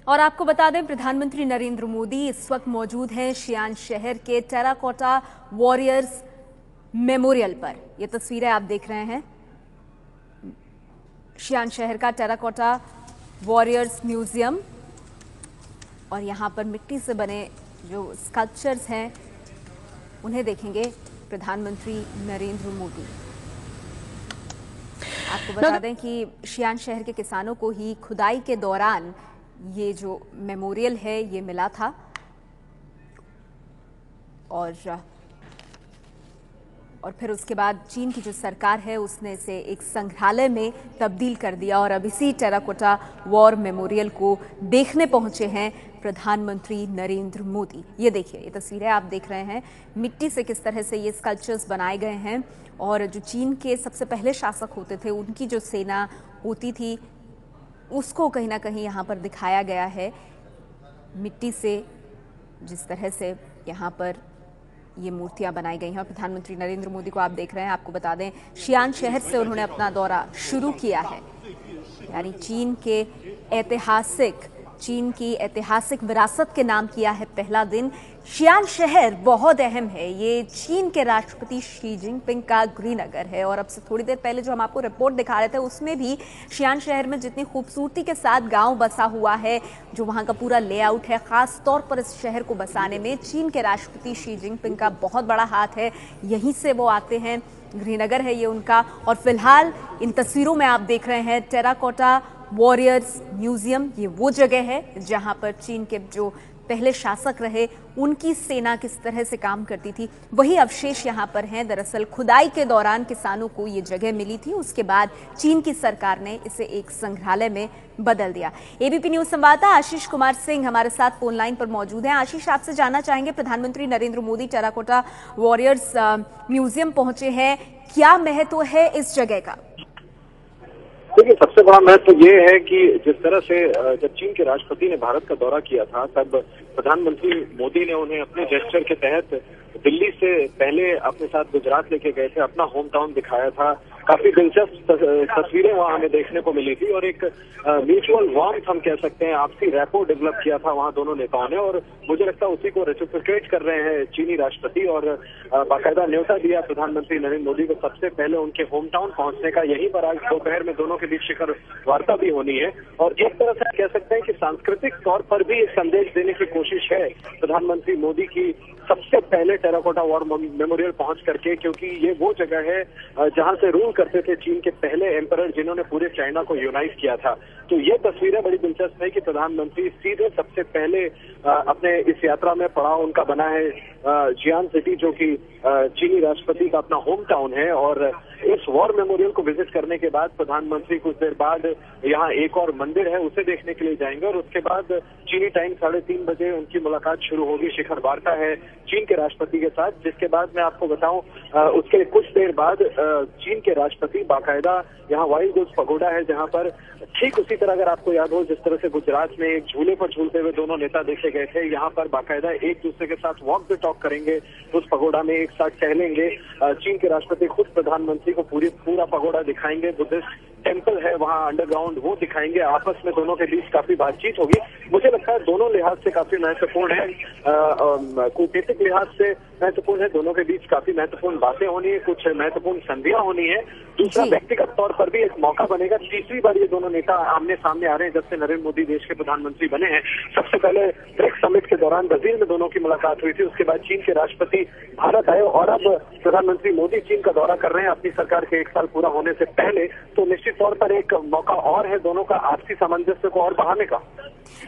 और आपको बता दें, प्रधानमंत्री नरेंद्र मोदी इस वक्त मौजूद हैं शियान शहर के टेराकोटा वॉरियर्स मेमोरियल पर। ये तस्वीरें आप देख रहे हैं शियान शहर का टेराकोटा वॉरियर्स म्यूजियम, और यहाँ पर मिट्टी से बने जो स्कल्पचर्स हैं उन्हें देखेंगे प्रधानमंत्री नरेंद्र मोदी। आपको बता दें कि शियान शहर के किसानों को ही खुदाई के दौरान ये जो मेमोरियल है ये मिला था, और फिर उसके बाद चीन की जो सरकार है उसने इसे एक संग्रहालय में तब्दील कर दिया। और अब इसी टेराकोटा वॉर मेमोरियल को देखने पहुंचे हैं प्रधानमंत्री नरेंद्र मोदी। ये देखिए, ये तस्वीरें आप देख रहे हैं, मिट्टी से किस तरह से ये स्कल्पचर्स बनाए गए हैं। और जो चीन के सबसे पहले शासक होते थे उनकी जो सेना होती थी उसको कहीं ना कहीं यहाँ पर दिखाया गया है मिट्टी से, जिस तरह से यहाँ पर ये मूर्तियां बनाई गई हैं। और प्रधानमंत्री नरेंद्र मोदी को आप देख रहे हैं, आपको बता दें शियान शहर से उन्होंने अपना दौरा शुरू किया है। यानी चीन की ऐतिहासिक विरासत के नाम किया है पहला दिन। शियान शहर बहुत अहम है, ये चीन के राष्ट्रपति शी जिनपिंग का गृहनगर है। और अब से थोड़ी देर पहले जो हम आपको रिपोर्ट दिखा रहे थे उसमें भी शियान शहर में जितनी खूबसूरती के साथ गांव बसा हुआ है, जो वहां का पूरा लेआउट है, खास तौर पर इस शहर को बसाने में चीन के राष्ट्रपति शी जिनपिंग का बहुत बड़ा हाथ है। यहीं से वो आते हैं, गृहनगर है ये उनका। और फिलहाल इन तस्वीरों में आप देख रहे हैं टेराकोटा वॉरियर्स म्यूजियम, ये वो जगह है जहां पर चीन के जो पहले शासक रहे उनकी सेना किस तरह से काम करती थी, वही अवशेष यहाँ पर हैं। दरअसल खुदाई के दौरान किसानों को ये जगह मिली थी, उसके बाद चीन की सरकार ने इसे एक संग्रहालय में बदल दिया। एबीपी न्यूज संवाददाता आशीष कुमार सिंह हमारे साथ फोन लाइन पर मौजूद हैं। आशीष, आपसे जानना चाहेंगे, प्रधानमंत्री Narendra Modi terracotta warriors museum पहुंचे हैं, क्या महत्व है इस जगह का? देखिए, सबसे बड़ा महत्व ये है कि जिस तरह से जब चीन के राष्ट्रपति ने भारत का दौरा किया था तब प्रधानमंत्री मोदी ने उन्हें अपने जेस्चर के तहत दिल्ली से पहले अपने साथ गुजरात लेके गए थे, अपना होम टाउन दिखाया था। काफी दिलचस्प तस्वीरें वहां हमें देखने को मिली थी और एक म्यूचुअल वार्मथ हम कह सकते हैं, आपसी रैपो डेवलप किया था वहां दोनों नेताओं ने। और मुझे लगता है उसी को रेसिप्रोकेट कर रहे हैं चीनी राष्ट्रपति, और बाकायदा न्योता दिया प्रधानमंत्री नरेंद्र मोदी को सबसे पहले उनके होम टाउन पहुंचने का। यहीं पर आज दोपहर में दोनों के बीच शिखर वार्ता भी होनी है। और एक तरह से कह सकते हैं कि सांस्कृतिक तौर पर भी एक संदेश देने की कोशिश है प्रधानमंत्री मोदी की सबसे पहले टेराकोटा वॉर मेमोरियल पहुंच करके, क्योंकि ये वो जगह है जहां से रूल करते थे चीन के पहले एम्परर जिन्होंने पूरे चाइना को यूनाइट किया था। तो ये तस्वीरें बड़ी दिलचस्प है कि प्रधानमंत्री सीधे सबसे पहले अपने इस यात्रा में पड़ाव उनका बना है जियान सिटी, जो कि चीनी राष्ट्रपति का अपना होम टाउन है। और इस वॉर मेमोरियल को विजिट करने के बाद प्रधानमंत्री कुछ देर बाद यहाँ एक और मंदिर है उसे देखने के लिए जाएंगे, और उसके बाद चीनी टाइम 3:30 बजे उनकी मुलाकात शुरू होगी। शिखर वार्ता है चीन के राष्ट्रपति के साथ, जिसके बाद मैं आपको बताऊं उसके कुछ देर बाद चीन के राष्ट्रपति बाकायदा यहाँ वाइल्ड गोस पगोडा है, जहाँ पर ठीक उसी तरह, अगर आपको याद हो, जिस तरह से गुजरात में एक झूले पर झूलते हुए दोनों नेता देखे गए थे, यहाँ पर बाकायदा एक दूसरे के साथ वॉक द टॉक करेंगे, उस पगोडा में एक साथ टहलेंगे। चीन के राष्ट्रपति खुद प्रधानमंत्री को पूरा पगोडा दिखाएंगे, बुद्धिस्ट टेम्पल है वहाँ अंडरग्राउंड वो दिखाएंगे। आपस में दोनों के बीच काफी बातचीत होगी। मुझे लगता है दोनों लिहाज से काफी महत्वपूर्ण है, कूटनीतिक लिहाज से महत्वपूर्ण है, दोनों के बीच काफी महत्वपूर्ण बातें होनी है, कुछ महत्वपूर्ण संधियां होनी है। दूसरा, व्यक्तिगत तौर पर भी एक मौका बनेगा। तीसरी बार ये दोनों नेता आमने सामने आ रहे हैं जब से नरेंद्र मोदी देश के प्रधानमंत्री बने हैं। सबसे पहले ब्रिक्स समिट के दौरान ब्राजील में दोनों की मुलाकात हुई थी, उसके बाद चीन के राष्ट्रपति भारत आए, और अब प्रधानमंत्री मोदी चीन का दौरा कर रहे हैं अपनी सरकार के 1 साल पूरा होने से पहले। तो निश्चित तौर पर एक मौका और है दोनों का आपसी सामंजस्य को और बढ़ाने का।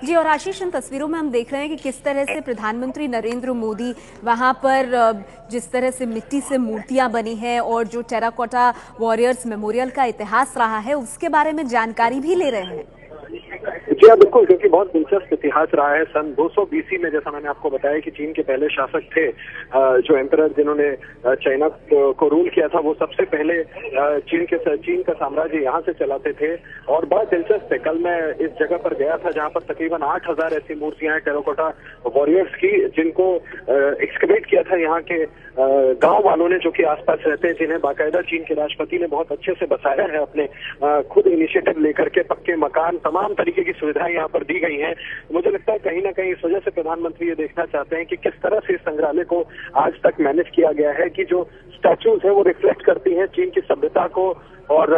जी, और आशीष, इन तस्वीरों में हम देख रहे हैं कि किस तरह से प्रधानमंत्री नरेंद्र मोदी वहां पर जिस तरह से मिट्टी से मूर्तियां बनी हैं और जो टेराकोटा वॉरियर्स मेमोरियल का इतिहास रहा है उसके बारे में जानकारी भी ले रहे हैं। जी हाँ, बिल्कुल, क्योंकि बहुत दिलचस्प इतिहास रहा है। सन 200 BC में, जैसा मैंने आपको बताया, कि चीन के पहले शासक थे जो एम्परर जिन्होंने चाइना को रूल किया था, वो सबसे पहले चीन का साम्राज्य यहाँ से चलाते थे। और बड़ा दिलचस्प है, कल मैं इस जगह पर गया था जहाँ पर तकरीबन 8000 ऐसी मूर्तियां हैं टेराकोटा वॉरियर्स की, जिनको एक्सकवेट किया था यहाँ के गांव वालों ने, जो कि आसपास रहते हैं, जिन्हें बाकायदा चीन के राष्ट्रपति ने बहुत अच्छे से बसाया है अपने खुद इनिशिएटिव लेकर के, पक्के मकान, तमाम तरीके की सुविधाएं यहाँ पर दी गई हैं। मुझे लगता है कहीं ना कहीं इस वजह से प्रधानमंत्री ये देखना चाहते हैं कि किस तरह से इस संग्रहालय को आज तक मैनेज किया गया है कि जो स्टैचूज है वो रिफ्लेक्ट करती हैं चीन की सभ्यता को, और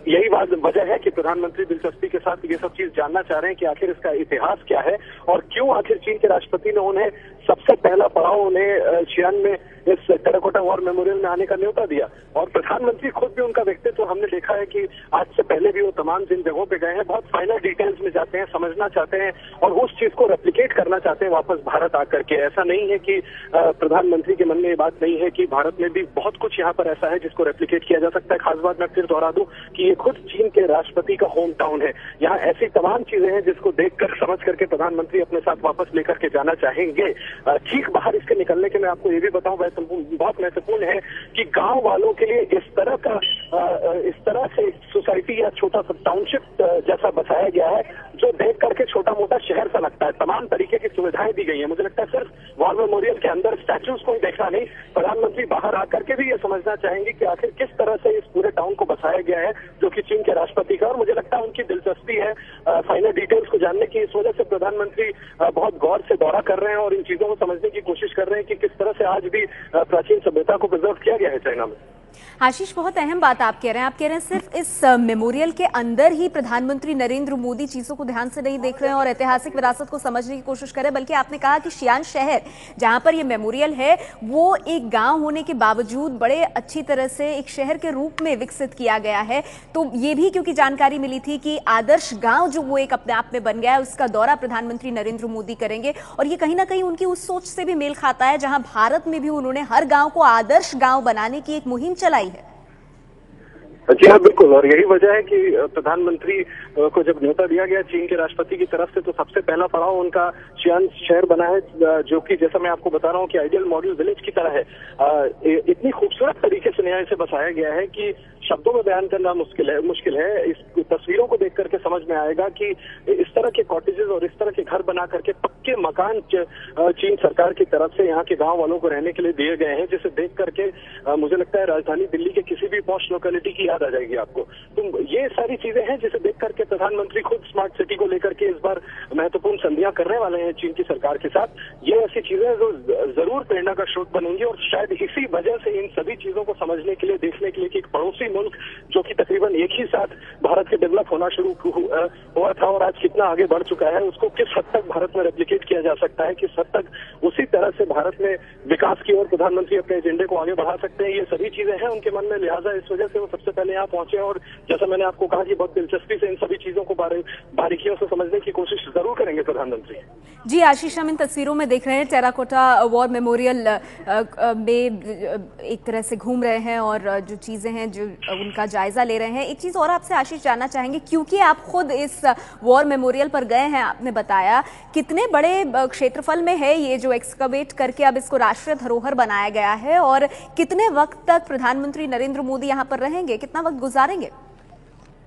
यही वजह है कि प्रधानमंत्री दिलचस्पी के साथ ये सब चीज जानना चाह रहे हैं कि आखिर इसका इतिहास क्या है और क्यों आखिर चीन के राष्ट्रपति ने उन्हें सबसे पहला पड़ाव उन्हें शियान में इस टेराकोटा वॉर मेमोरियल में आने का न्योता दिया। और प्रधानमंत्री खुद भी, उनका व्यक्तित्व हमने देखा है कि आज से पहले भी वो तमाम जिन जगहों पे गए हैं बहुत फाइनल डिटेल्स में जाते हैं, समझना चाहते हैं और उस चीज को रेप्लिकेट करना चाहते हैं वापस भारत आकर के। ऐसा नहीं है कि प्रधानमंत्री के मन में ये बात नहीं है कि भारत में भी बहुत कुछ यहाँ पर ऐसा है जिसको रेप्लिकेट किया जा सकता है। खास बात मैं फिर दोहरा दूं कि ये खुद चीन के राष्ट्रपति का होम टाउन है। यहाँ ऐसी तमाम चीजें हैं जिसको देखकर समझ करके प्रधानमंत्री अपने साथ वापस लेकर के जाना चाहेंगे। ठीक बाहर इसके निकलने के मैं आपको ये भी बताऊं, बहुत महत्वपूर्ण है कि गांव वालों के लिए इस तरह से सोसाइटी या छोटा सा टाउनशिप जैसा बसाया गया है जो देख करके छोटा मोटा शहर सा लगता है। तमाम तरीके की सुविधाएं दी गई है। मुझे लगता है सिर्फ वॉर मेमोरियल के अंदर स्टैचूज को ही देखना नहीं, प्रधानमंत्री बाहर आकर के भी ये समझना चाहेंगे कि आखिर किस तरह से इस पूरे टाउन को बसाया गया है जो कि चीन के राष्ट्रपति का। और मुझे लगता है उनकी दिलचस्पी है फाइनल डिटेल्स को जानने की, इस वजह से प्रधानमंत्री बहुत गौर से दौरा कर रहे हैं और इन चीजों को समझने की कोशिश कर रहे हैं कि किस तरह से आज भी प्राचीन सभ्यता को प्रिजर्व किया गया है चाइना में। आशीष, बहुत अहम बात आप कह रहे हैं। आप कह रहे हैं सिर्फ इस मेमोरियल के अंदर ही प्रधानमंत्री नरेंद्र मोदी चीजों को ध्यान से नहीं देख रहे हैं और ऐतिहासिक विरासत को समझने की कोशिश करें, बल्कि आपने कहा कि शियान शहर जहां पर यह मेमोरियल है वो एक गांव होने के बावजूद बड़े अच्छी तरह से एक शहर के रूप में विकसित किया गया है। तो ये भी क्योंकि जानकारी मिली थी कि आदर्श गांव जो वो एक अपने आप में बन गया है, उसका दौरा प्रधानमंत्री नरेंद्र मोदी करेंगे और ये कहीं ना कहीं उनकी उस सोच से भी मेल खाता है जहां भारत में भी उन्होंने हर गांव को आदर्श गांव बनाने की एक मुहिम चलाई है। जी हाँ, बिल्कुल। और यही वजह है कि प्रधानमंत्री को जब न्योता दिया गया चीन के राष्ट्रपति की तरफ से तो सबसे पहला पड़ाव उनका शियान शहर बना है, जो कि जैसा मैं आपको बता रहा हूँ कि आइडियल मॉडल विलेज की तरह है। इतनी खूबसूरत तरीके से न्याय से बसाया गया है कि शब्दों में बयान करना मुश्किल है। इस तस्वीरों को देख करके समझ में आएगा कि इस तरह के कॉटेजेस और इस तरह के घर बना करके पक्के मकान चीन सरकार की तरफ से यहाँ के गांव वालों को रहने के लिए दिए गए हैं, जिसे देख करके मुझे लगता है राजधानी दिल्ली के किसी भी पॉश लोकेलिटी की याद आ जाएगी आपको। तो ये सारी चीजें हैं जिसे देख करके प्रधानमंत्री खुद स्मार्ट सिटी को लेकर के इस बार महत्वपूर्ण संधियां करने वाले हैं चीन की सरकार के साथ। ये ऐसी चीजें जो जरूर प्रेरणा का स्रोत बनेंगी और शायद इसी वजह से इन सभी चीजों को समझने के लिए, देखने के लिए कि एक पड़ोसी मुल्क जो कि तकरीबन एक ही साथ भारत के डेवलप होना शुरू हुआ था और आज कितना आगे बढ़ चुका है, उसको किस हद तक भारत में रेप्लिकेट किया जा सकता है, किस हद तक उसी तरह से भारत में विकास की ओर प्रधानमंत्री अपने एजेंडे को आगे बढ़ा सकते हैं, ये सभी चीजें हैं उनके मन में। लिहाजा इस वजह से वो सबसे पहले यहाँ पहुंचे और जैसा मैंने आपको कहा कि बहुत दिलचस्पी से इन सभी चीजों को बारीकियों से समझने की कोशिश जरूर करेंगे प्रधानमंत्री। जी आशीष, हम इन तस्वीरों में देख रहे हैं टेराकोटा वॉर मेमोरियल में एक तरह से घूम रहे हैं और जो चीजें हैं जो उनका जायजा ले रहे हैं। एक चीज और आपसे आशीष जानना चाहेंगे, क्योंकि आप खुद इस वॉर मेमोरियल पर गए हैं, आपने बताया कितने बड़े क्षेत्रफल में है ये जो एक्सकवेट करके अब इसको राष्ट्रीय धरोहर बनाया गया है और कितने वक्त तक प्रधानमंत्री नरेंद्र मोदी यहाँ पर रहेंगे, कितना वक्त गुजारेंगे?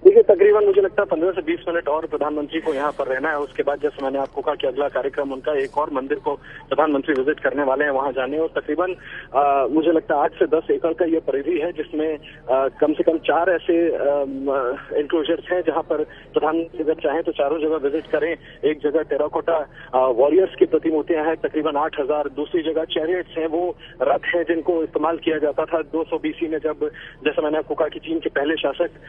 देखिए, तकरीबन मुझे लगता है 15 से 20 मिनट और प्रधानमंत्री को यहाँ पर रहना है। उसके बाद जैसे मैंने आपको कहा कि अगला कार्यक्रम उनका एक और मंदिर को प्रधानमंत्री विजिट करने वाले हैं, वहां जाने। और तकरीबन मुझे लगता है 8 से 10 एकड़ का ये परिधि है जिसमें कम से कम 4 ऐसे इंक्लोजर्स हैं जहां पर प्रधानमंत्री अगर चाहें तो चारों जगह विजिट करें। एक जगह टेराकोटा वॉरियर्स की प्रतिमूर्तियां हैं तकरीबन 8000, दूसरी जगह चैरियट्स हैं, वो रथ हैं जिनको इस्तेमाल किया जाता था 200 BC में, जब जैसा मैंने आपको कहा कि चीन के पहले शासक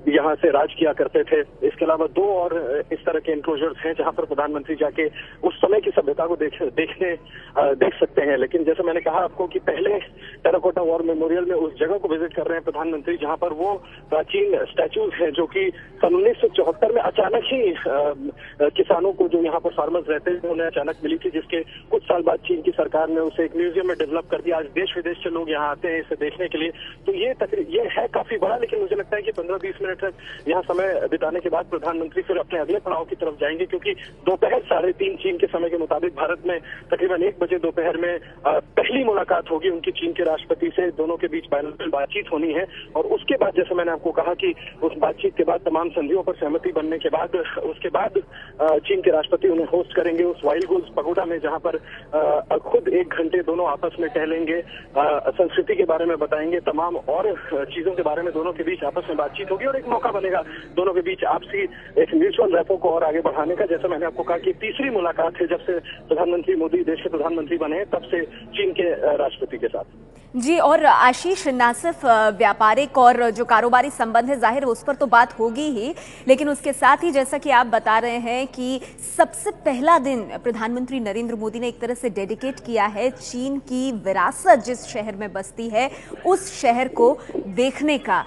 यहाँ से राज किया करते थे। इसके अलावा 2 और इस तरह के इंक्लोजर्स हैं जहां पर प्रधानमंत्री जाके उस समय की सभ्यता को देख सकते हैं। लेकिन जैसे मैंने कहा आपको कि पहले टेराकोटा वॉर मेमोरियल में उस जगह को विजिट कर रहे हैं प्रधानमंत्री जहां पर वो प्राचीन स्टैचूज हैं जो कि सन 1974 में अचानक ही किसानों को, जो यहाँ पर फार्मर्स रहते हैं, उन्हें अचानक मिली थी, जिसके कुछ साल बाद चीन की सरकार ने उसे एक म्यूजियम में डेवलप कर दिया। आज देश विदेश से लोग यहाँ आते हैं इसे देखने के लिए। तो ये है काफी बड़ा, लेकिन मुझे लगता है कि 15-20 मिनट तक यहाँ समय बिताने के बाद प्रधानमंत्री फिर अपने अगले पड़ाव की तरफ जाएंगे, क्योंकि दोपहर 3:30 चीन के समय के मुताबिक भारत में तकरीबन 1 बजे दोपहर में पहली मुलाकात होगी उनकी चीन के राष्ट्रपति से। दोनों के बीच बायलैटरल बातचीत होनी है और उसके बाद जैसे मैंने आपको कहा कि उस बातचीत के बाद तमाम संधियों पर सहमति बनने के बाद उसके बाद चीन के राष्ट्रपति उन्हें होस्ट करेंगे उस वाइल्ड गुड्स पगोडा में, जहां पर खुद 1 घंटे दोनों आपस में टहलेंगे, संस्कृति के बारे में बताएंगे, तमाम और चीजों के बारे में दोनों के बीच आपस में बातचीत होगी। होगी और एक मौका बनेगा दोनों के बीच आपसी एक म्यूचुअल रैपो को और आगे बढ़ाने का। जैसा मैंने आपको कहा कि तीसरी मुलाकात है जब से प्रधानमंत्री मोदी देश के प्रधानमंत्री बने हैं, तब से चीन के राष्ट्रपति के साथ। जी, और आशीष, ना सिर्फ व्यापारिक और जो कारोबारी संबंध है, जाहिर उस पर तो बात होगी ही, लेकिन उसके साथ ही जैसा कि आप बता रहे हैं कि सबसे पहला दिन प्रधानमंत्री नरेंद्र मोदी ने एक तरह से डेडिकेट किया है चीन की विरासत जिस शहर में बसती है उस शहर को देखने का।